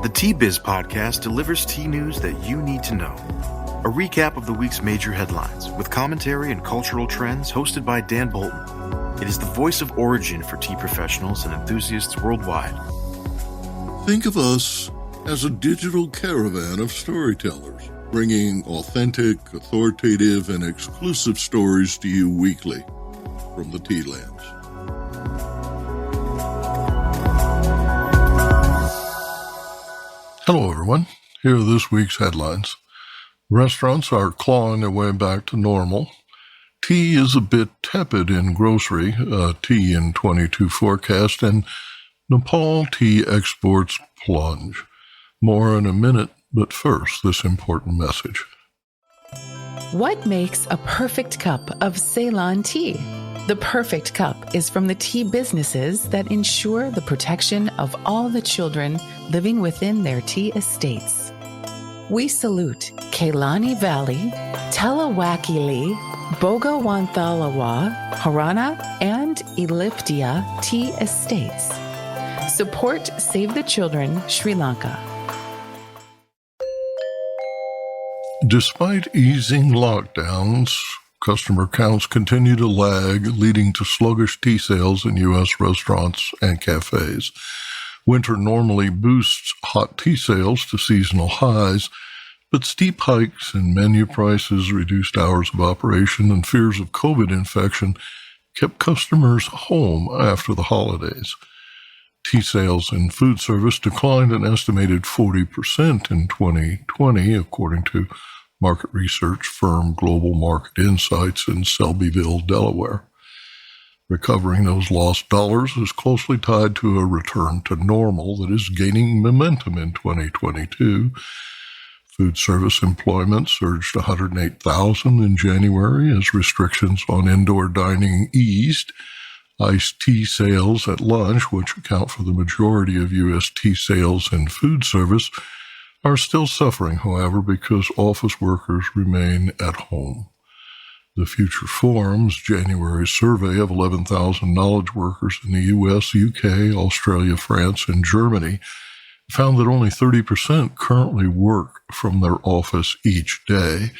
The Tea Biz podcast delivers tea news that you need to know. A recap of the week's major headlines with commentary and cultural trends hosted by Dan Bolton. It is the voice of origin for tea professionals and enthusiasts worldwide. Think of us as a digital caravan of storytellers, bringing authentic, authoritative, and exclusive stories to you weekly from the tea lands. Hello, everyone. Here are this week's headlines. Restaurants are clawing their way back to normal. Tea is a bit tepid in grocery, tea in 22 forecast, and Nepal tea exports plunge. More in a minute, but first, this important message. What makes a perfect cup of Ceylon tea? The perfect cup is from the tea businesses that ensure the protection of all the children living within their tea estates. We salute Kailani Valley, Telawakili, Bogawantalawa, Harana, and Eliftia tea estates. Support Save the Children, Sri Lanka. Despite easing lockdowns, customer counts continue to lag, leading to sluggish tea sales in U.S. restaurants and cafes. Winter normally boosts hot tea sales to seasonal highs, but steep hikes in menu prices, reduced hours of operation, and fears of COVID infection kept customers home after the holidays. Tea sales in food service declined an estimated 40% in 2020, according to market research firm Global Market Insights in Shelbyville, Delaware. Recovering those lost dollars is closely tied to a return to normal that is gaining momentum in 2022. Food service employment surged 108,000 in January as restrictions on indoor dining eased. Iced tea sales at lunch, which account for the majority of U.S. tea sales in food service, are still suffering, however, because office workers remain at home. The Future Forum's January survey of 11,000 knowledge workers in the U.S., UK, Australia, France, and Germany found that only 30% currently work from their office each day.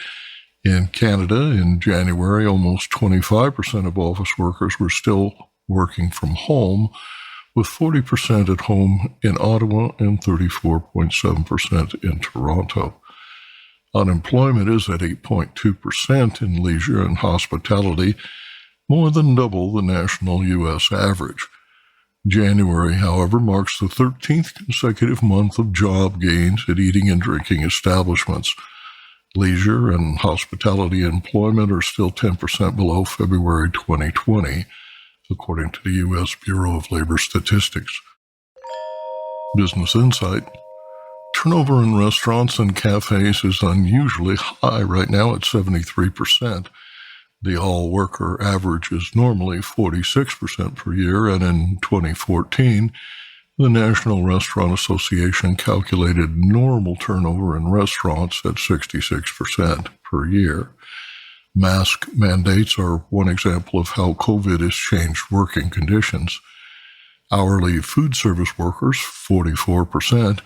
In Canada, in January, almost 25% of office workers were still working from home, with 40% at home in Ottawa and 34.7% in Toronto. Unemployment is at 8.2% in leisure and hospitality, more than double the national U.S. average. January, however, marks the 13th consecutive month of job gains at eating and drinking establishments. Leisure and hospitality employment are still 10% below February 2020, according to the U.S. Bureau of Labor Statistics. Business Insight. Turnover in restaurants and cafes is unusually high right now at 73%. The all-worker average is normally 46% per year, and in 2014, the National Restaurant Association calculated normal turnover in restaurants at 66% per year. Mask mandates are one example of how COVID has changed working conditions. Hourly food service workers, 44%,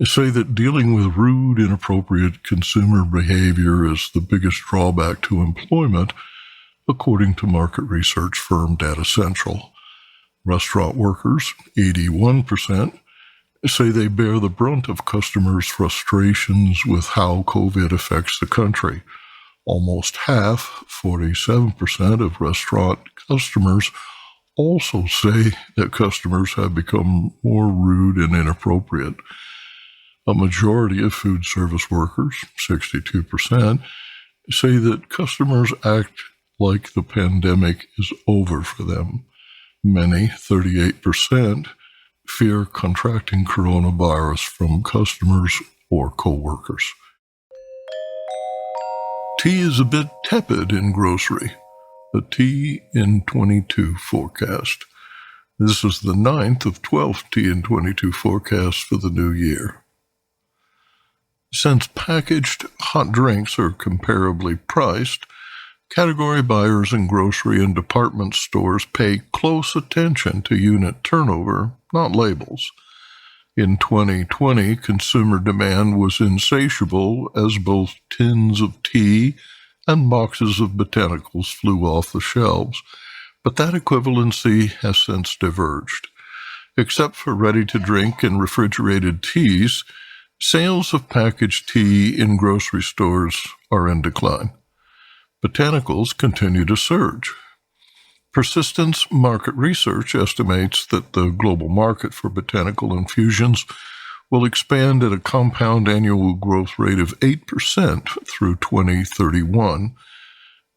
say that dealing with rude, inappropriate consumer behavior is the biggest drawback to employment, according to market research firm Data Central. Restaurant workers, 81%, say they bear the brunt of customers' frustrations with how COVID affects the country. Almost half, 47% of restaurant customers also say that customers have become more rude and inappropriate. A majority of food service workers, 62%, say that customers act like the pandemic is over for them. Many, 38%, fear contracting coronavirus from customers or coworkers. Tea is a bit tepid in grocery. The tea in 22 forecast. This is the 9th of 12 tea in 22 forecasts for the new year. Since packaged hot drinks are comparably priced, category buyers in grocery and department stores pay close attention to unit turnover, not labels. In 2020, consumer demand was insatiable as both tins of tea and boxes of botanicals flew off the shelves, but that equivalency has since diverged. Except for ready-to-drink and refrigerated teas, sales of packaged tea in grocery stores are in decline. Botanicals continue to surge. Persistence Market Research estimates that the global market for botanical infusions will expand at a compound annual growth rate of 8% through 2031.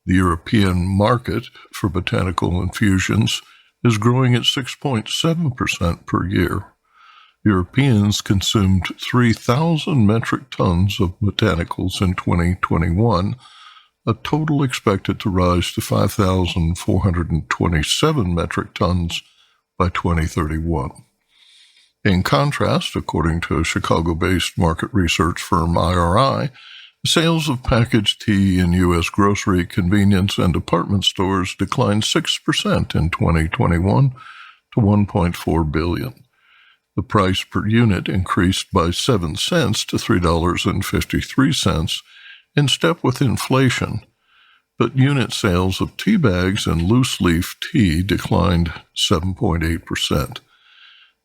The European market for botanical infusions is growing at 6.7% per year. Europeans consumed 3,000 metric tons of botanicals in 2021, a total expected to rise to 5,427 metric tons by 2031. In contrast, according to Chicago-based market research firm IRI, sales of packaged tea in U.S. grocery, convenience, and department stores declined 6% in 2021 to $1.4 billion. The price per unit increased by 7 cents to $3.53 in step with inflation, but unit sales of tea bags and loose-leaf tea declined 7.8%.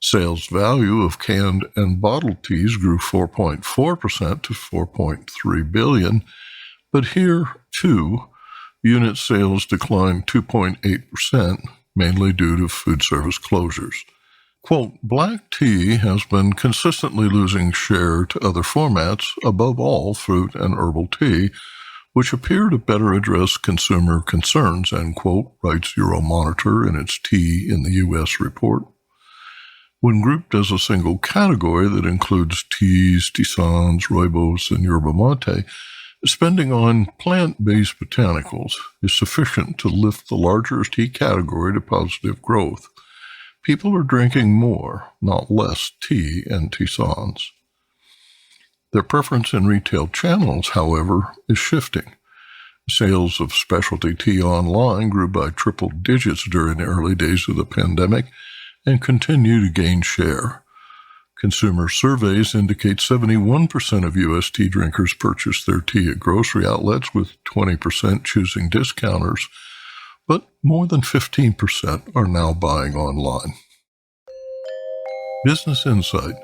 Sales value of canned and bottled teas grew 4.4% to $4.3 billion, but here, too, unit sales declined 2.8%, mainly due to food service closures. Quote, black tea has been consistently losing share to other formats, above all fruit and herbal tea, which appear to better address consumer concerns, end quote, writes Euromonitor in its Tea in the U.S. report. When grouped as a single category that includes teas, tisanes, rooibos, and yerba mate, spending on plant-based botanicals is sufficient to lift the larger tea category to positive growth. People are drinking more, not less, tea and tisanes. Their preference in retail channels, however, is shifting. Sales of specialty tea online grew by triple digits during the early days of the pandemic and continue to gain share. Consumer surveys indicate 71% of U.S. tea drinkers purchase their tea at grocery outlets, with 20% choosing discounters, but more than 15% are now buying online. Business Insight.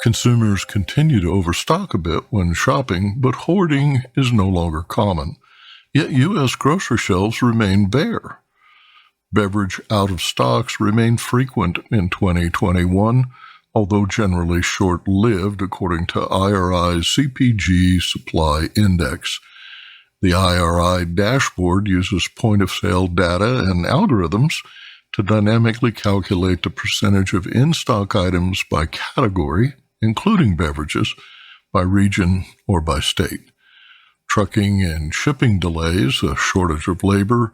Consumers continue to overstock a bit when shopping, but hoarding is no longer common. Yet U.S. grocery shelves remain bare. Beverage out-of-stocks remain frequent in 2021, although generally short-lived, according to IRI's CPG Supply Index. The IRI dashboard uses point-of-sale data and algorithms to dynamically calculate the percentage of in-stock items by category, including beverages, by region or by state. Trucking and shipping delays, a shortage of labor,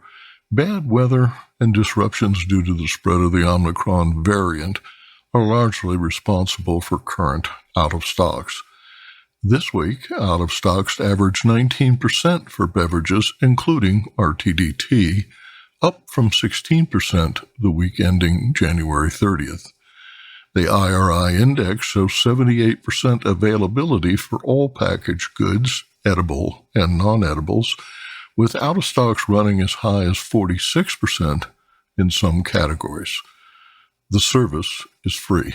bad weather, and disruptions due to the spread of the Omicron variant are largely responsible for current out-of-stocks. This week, out-of-stocks averaged 19% for beverages, including RTD tea, up from 16% the week ending January 30th. The IRI index shows 78% availability for all packaged goods, edible and non-edibles, with out-of-stocks running as high as 46% in some categories. The service is free.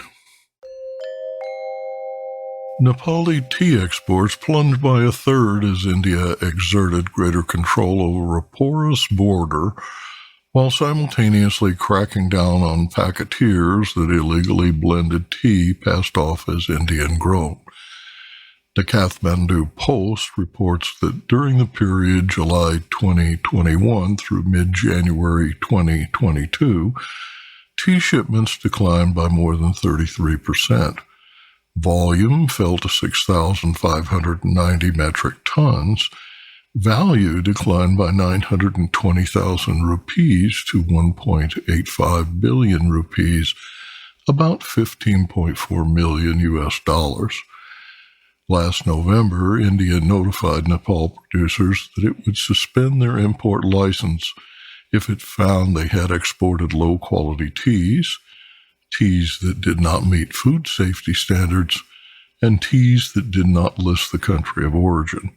Nepali tea exports plunged by a third as India exerted greater control over a porous border while simultaneously cracking down on packeteers that illegally blended tea passed off as Indian-grown. The Kathmandu Post reports that during the period July 2021 through mid-January 2022, tea shipments declined by more than 33%. Volume fell to 6,590 metric tons. Value declined by 920,000 rupees to 1.85 billion rupees, about $15.4 million US dollars. Last November, India notified Nepal producers that it would suspend their import license if it found they had exported low-quality teas, teas that did not meet food safety standards, and teas that did not list the country of origin.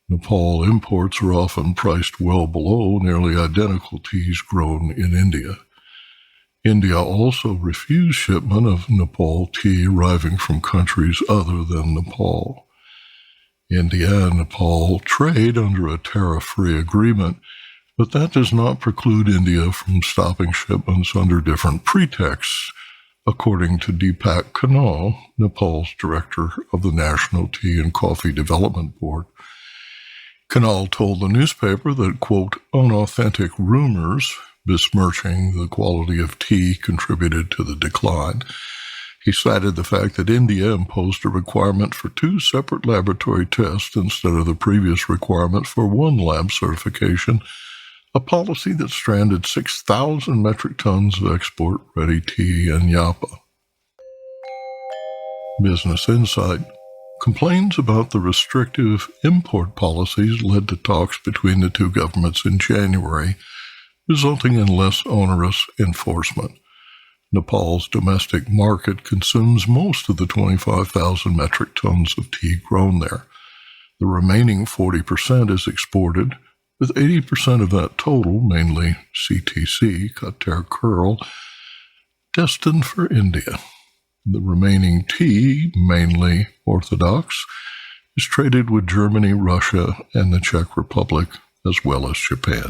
Nepal imports are often priced well below nearly identical teas grown in India. India also refused shipment of Nepal tea arriving from countries other than Nepal. India and Nepal trade under a tariff-free agreement, but that does not preclude India from stopping shipments under different pretexts, according to Deepak Kanal, Nepal's director of the National Tea and Coffee Development Board. Kanal told the newspaper that, quote, unauthentic rumors besmirching the quality of tea contributed to the decline. He cited the fact that India imposed a requirement for 2 separate laboratory tests instead of the previous requirement for 1 lab certification, a policy that stranded 6,000 metric tons of export-ready tea in Yapa. Business Insight complains about the restrictive import policies led to talks between the 2 governments in January, resulting in less onerous enforcement. Nepal's domestic market consumes most of the 25,000 metric tons of tea grown there. The remaining 40% is exported, with 80% of that total, mainly CTC, cut terre curl, destined for India. The remaining tea, mainly orthodox, is traded with Germany, Russia, and the Czech Republic, as well as Japan.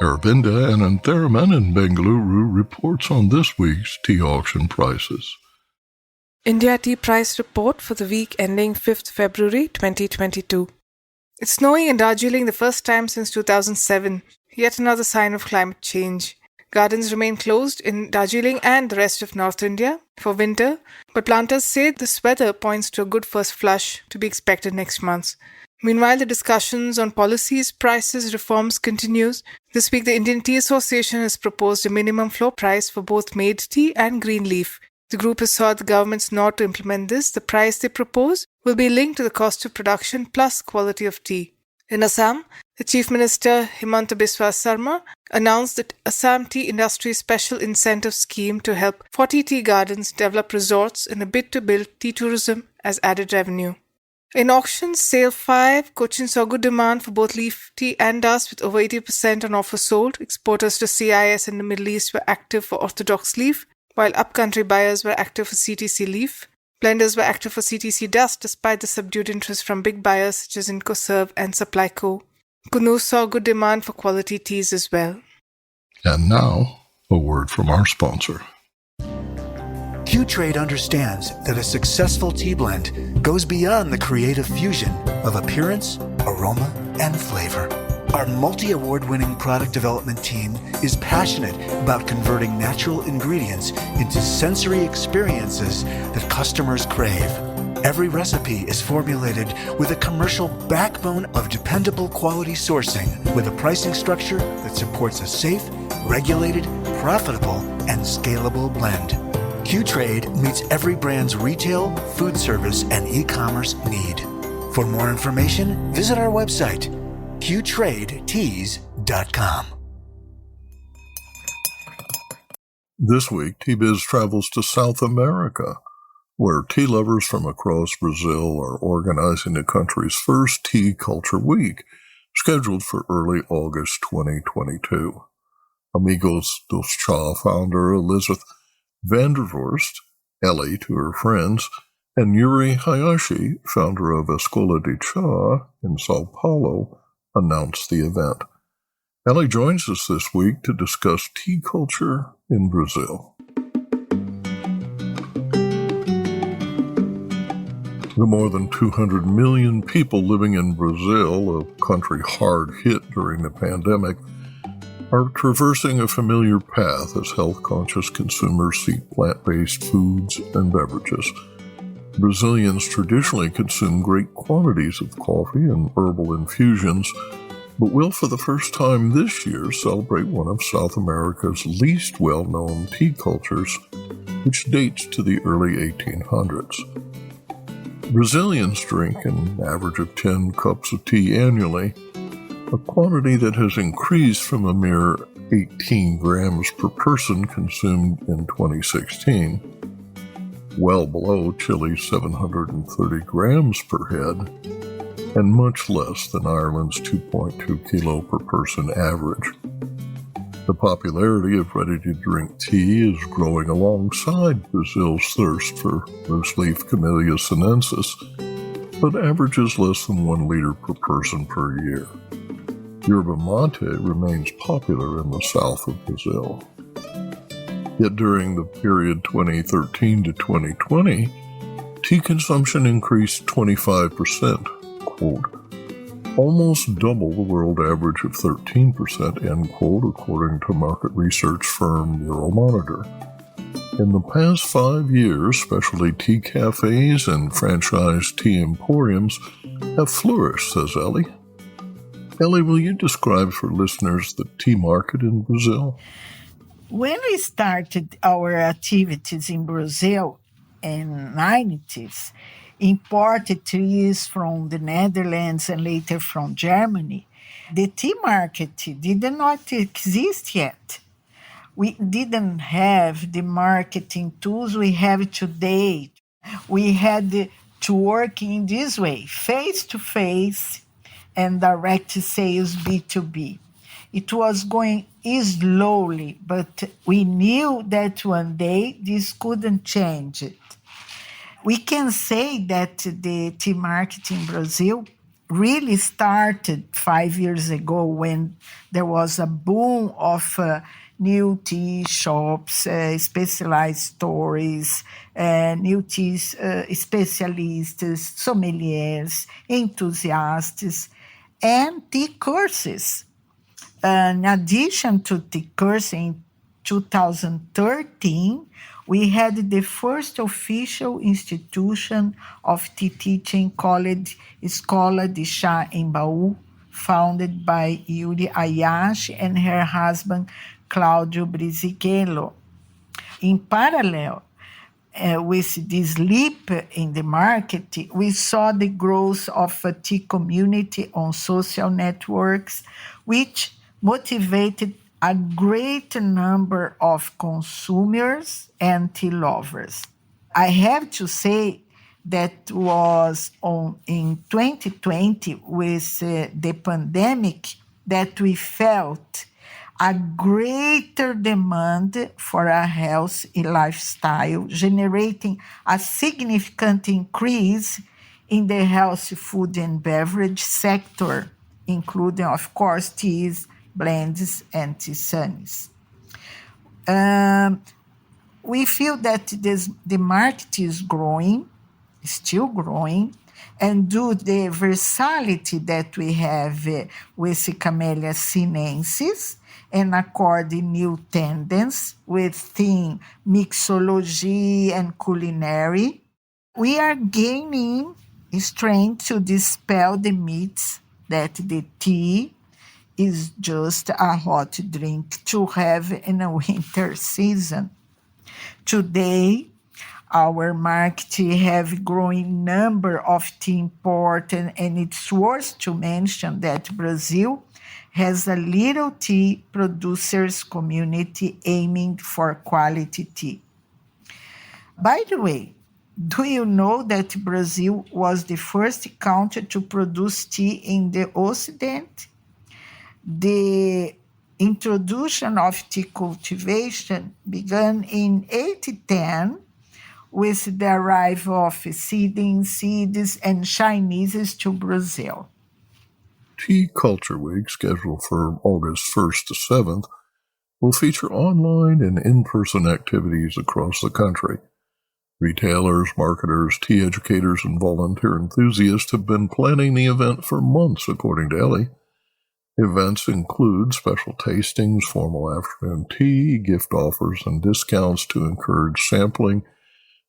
Aravinda Anantharaman in Bengaluru reports on this week's tea auction prices. India Tea Price Report for the week ending 5th February 2022. It's snowing in Darjeeling the first time since 2007, yet another sign of climate change. Gardens remain closed in Darjeeling and the rest of North India for winter, but planters say this weather points to a good first flush to be expected next month. Meanwhile, the discussions on policies, prices, reforms continues. This week, the Indian Tea Association has proposed a minimum floor price for both made tea and green leaf. The group has sought the governments not to implement this. The price they propose will be linked to the cost of production plus quality of tea. In Assam, the Chief Minister Himanta Biswa Sarma announced the Assam Tea Industry Special Incentive Scheme to help 40 tea gardens develop resorts in a bid to build tea tourism as added revenue. In auctions, Sale 5, Cochin saw good demand for both leaf tea and dust with over 80% on offer sold. Exporters to CIS and the Middle East were active for orthodox leaf, while upcountry buyers were active for CTC leaf. Blenders were active for CTC dust despite the subdued interest from big buyers such as IncoServe and Supplyco. Kunu saw good demand for quality teas as well. And now, a word from our sponsor. Q-Trade understands that a successful tea blend goes beyond the creative fusion of appearance, aroma, and flavor. Our multi-award-winning product development team is passionate about converting natural ingredients into sensory experiences that customers crave. Every recipe is formulated with a commercial backbone of dependable quality sourcing with a pricing structure that supports a safe, regulated, profitable, and scalable blend. Q-Trade meets every brand's retail, food service, and e-commerce need. For more information, visit our website, qtradeteas.com. This week, Tea Biz travels to South America, where tea lovers from across Brazil are organizing the country's first Tea Culture Week, scheduled for early August 2022. Amigos dos Cha founder Elizeth R.S, Ellie to her friends, and Yuri Hayashi, founder of Escola de Chá in São Paulo, announced the event. Ellie joins us this week to discuss tea culture in Brazil. The more than 200 million people living in Brazil, a country hard hit during the pandemic, are traversing a familiar path as health-conscious consumers seek plant-based foods and beverages. Brazilians traditionally consume great quantities of coffee and herbal infusions, but will for the first time this year celebrate one of South America's least well-known tea cultures, which dates to the early 1800s. Brazilians drink an average of 10 cups of tea annually, a quantity that has increased from a mere 18 grams per person consumed in 2016, well below Chile's 730 grams per head, and much less than Ireland's 2.2 kilo per person average. The popularity of ready-to-drink tea is growing alongside Brazil's thirst for loose-leaf Camellia sinensis, but averages less than 1 liter per person per year. Yerba mate remains popular in the south of Brazil. Yet during the period 2013 to 2020, tea consumption increased 25%, quote, almost double the world average of 13%, end quote, according to market research firm Euromonitor. In the past 5 years, specialty tea cafes and franchise tea emporiums have flourished, says Ellie. Ellie, will you describe for listeners the tea market in Brazil? When we started our activities in Brazil in the 90s, imported teas from the Netherlands and later from Germany, the tea market did not exist yet. We didn't have the marketing tools we have today. We had to work in this way, face-to-face and direct sales B2B. It was going slowly, but we knew that one day this couldn't change it. We can say that the tea market in Brazil really started 5 years ago when there was a boom of new tea shops, specialized stores, new tea specialists, sommeliers, enthusiasts, and tea courses. In addition to tea course in 2013, we had the first official institution of tea teaching called Escola de Chá Embahú, founded by Yuri Hayashi and her husband Claudio Brizigello. In parallel with this leap in the market, we saw the growth of a tea community on social networks, which motivated a great number of consumers and tea lovers. I have to say that was in 2020 with the pandemic that we felt a greater demand for a healthy lifestyle, generating a significant increase in the healthy food and beverage sector, including, of course, teas, blends, and tisanes. We feel that the market is growing, still growing, and due to the versatility that we have with Camellia sinensis, and according new tendencies within mixology and culinary, we are gaining strength to dispel the myths that the tea is just a hot drink to have in a winter season. Today, our market have a growing number of tea imports, and it's worth to mention that Brazil has a little tea producers community aiming for quality tea. By the way, do you know that Brazil was the first country to produce tea in the Occident? The introduction of tea cultivation began in 1810 with the arrival of seeding seeds and Chinese to Brazil. Tea Culture Week, scheduled for August 1st to 7th, will feature online and in-person activities across the country. Retailers, marketers, tea educators, and volunteer enthusiasts have been planning the event for months, according to Ellie. Events include special tastings, formal afternoon tea, gift offers, and discounts to encourage sampling,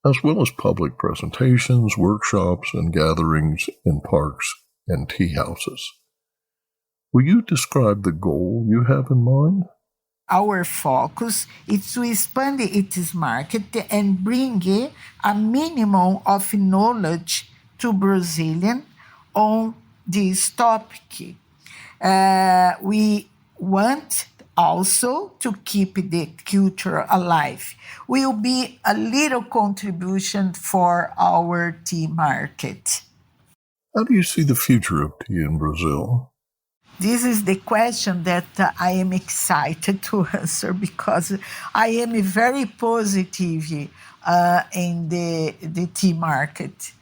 as well as public presentations, workshops, and gatherings in parks and tea houses. Will you describe the goal you have in mind? Our focus is to expand its market and bring a minimum of knowledge to Brazilians on this topic. We want also to keep the culture alive. Will be a little contribution for our tea market. How do you see the future of tea in Brazil? This is the question that I am excited to answer because I am very positive in the tea market.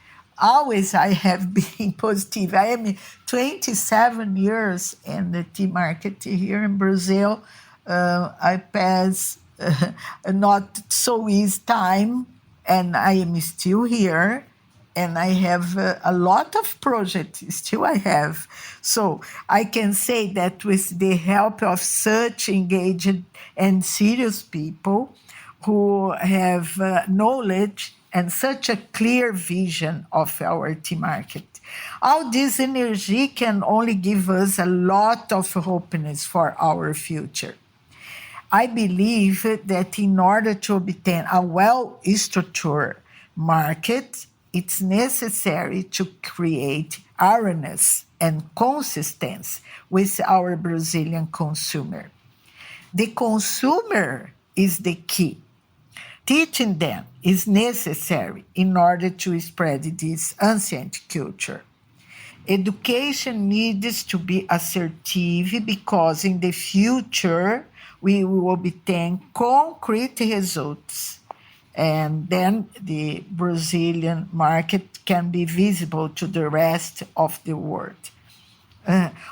Always I have been positive. I am 27 years in the tea market here in Brazil. I pass not so easy time, and I am still here. And I have a lot of projects, still I have. So I can say that with the help of such engaged and serious people who have knowledge and such a clear vision of our tea market, all this energy can only give us a lot of hopeness for our future. I believe that in order to obtain a well-structured market, it's necessary to create awareness and consistency with our Brazilian consumer. The consumer is the key. Teaching them is necessary in order to spread this ancient culture. Education needs to be assertive because in the future we will obtain concrete results. And then the Brazilian market can be visible to the rest of the world.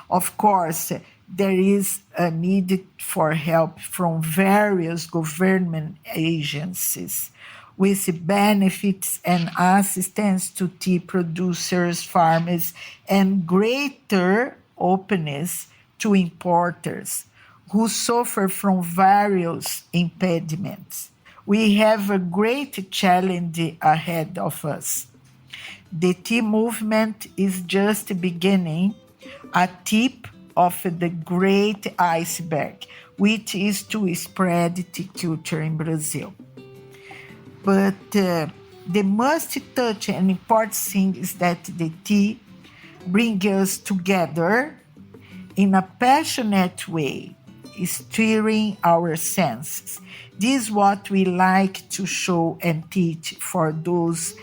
Of course, there is a need for help from various government agencies with benefits and assistance to tea producers, farmers, and greater openness to importers who suffer from various impediments. We have a great challenge ahead of us. The tea movement is just beginning, a tip of the great iceberg, which is to spread tea culture in Brazil. But the must touch and important thing is that the tea brings us together in a passionate way, stirring our senses. This is what we like to show and teach for those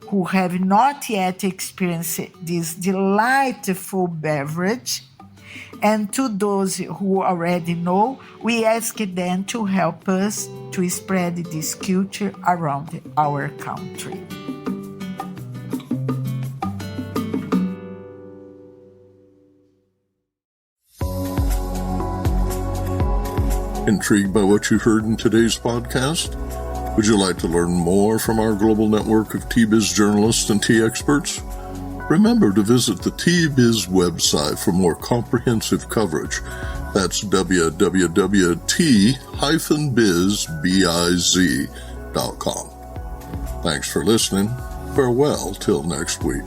who have not yet experienced this delightful beverage. And to those who already know, we ask them to help us to spread this culture around our country. Intrigued by what you heard in today's podcast? Would you like to learn more from our global network of Tea Biz journalists and tea experts? Remember to visit the Tea Biz website for more comprehensive coverage. That's www.t-biz.com. Thanks for listening. Farewell till next week.